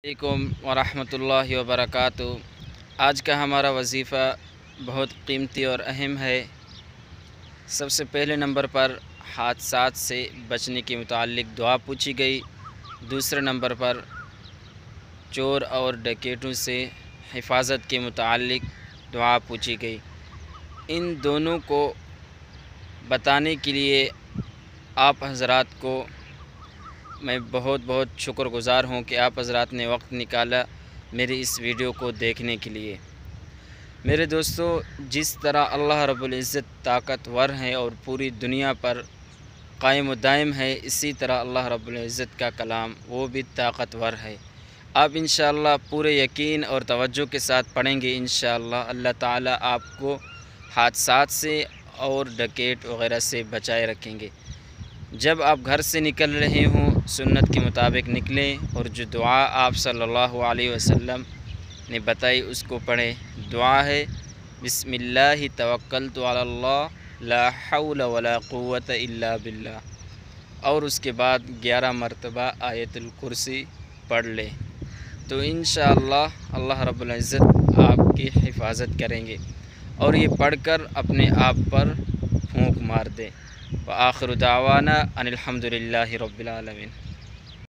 علیکم ورحمۃ اللہ وبرکاتہ۔ آج کا ہمارا وظیفہ بہت قیمتی اور اہم ہے۔ سب سے پہلے نمبر پر حادثات سے بچنے کے متعلق دعا پوچھی گئی۔ دوسرے نمبر پر چور اور ڈکیتوں سے حفاظت کے متعلق دعا پوچھی گئی۔ ان دونوں کو بتانے کے لیے آپ حضرات کو میں بہت شکر گزار ہوں کہ آپ حضرات نے وقت نکالا میری اس ویڈیو کو دیکھنے کے لیے۔ میرے دوستو، جس طرح اللہ رب العزت طاقتور ہیں اور پوری دنیا پر قائم و دائم ہے، اسی طرح اللہ رب العزت کا کلام وہ بھی طاقتور ہے۔ آپ انشاءاللہ پورے یقین اور توجہ کے ساتھ پڑھیں گے، انشاءاللہ اللہ تعالی آپ کو حادثات سے اور ڈکیت وغیرہ سے بچائے رکھیں گے۔ جب آپ گھر سے نکل رہے ہوں سنت کے مطابق نکلیں اور جو دعا آپ صلی اللہ علیہ وسلم نے بتائی اس کو پڑھیں۔ دعا ہے بسم اللہ توکلت علی اللہ لا حول ولا قوت الا باللہ، اور اس کے بعد 11 مرتبہ آیت الکرسی پڑھ لیں تو انشاءاللہ اللہ رب العزت آپ کی حفاظت کریں گے، اور یہ پڑھ کر اپنے آپ پر پھونک مار دیں۔ وآخر دعوانا ان الحمد للہ رب العالمین۔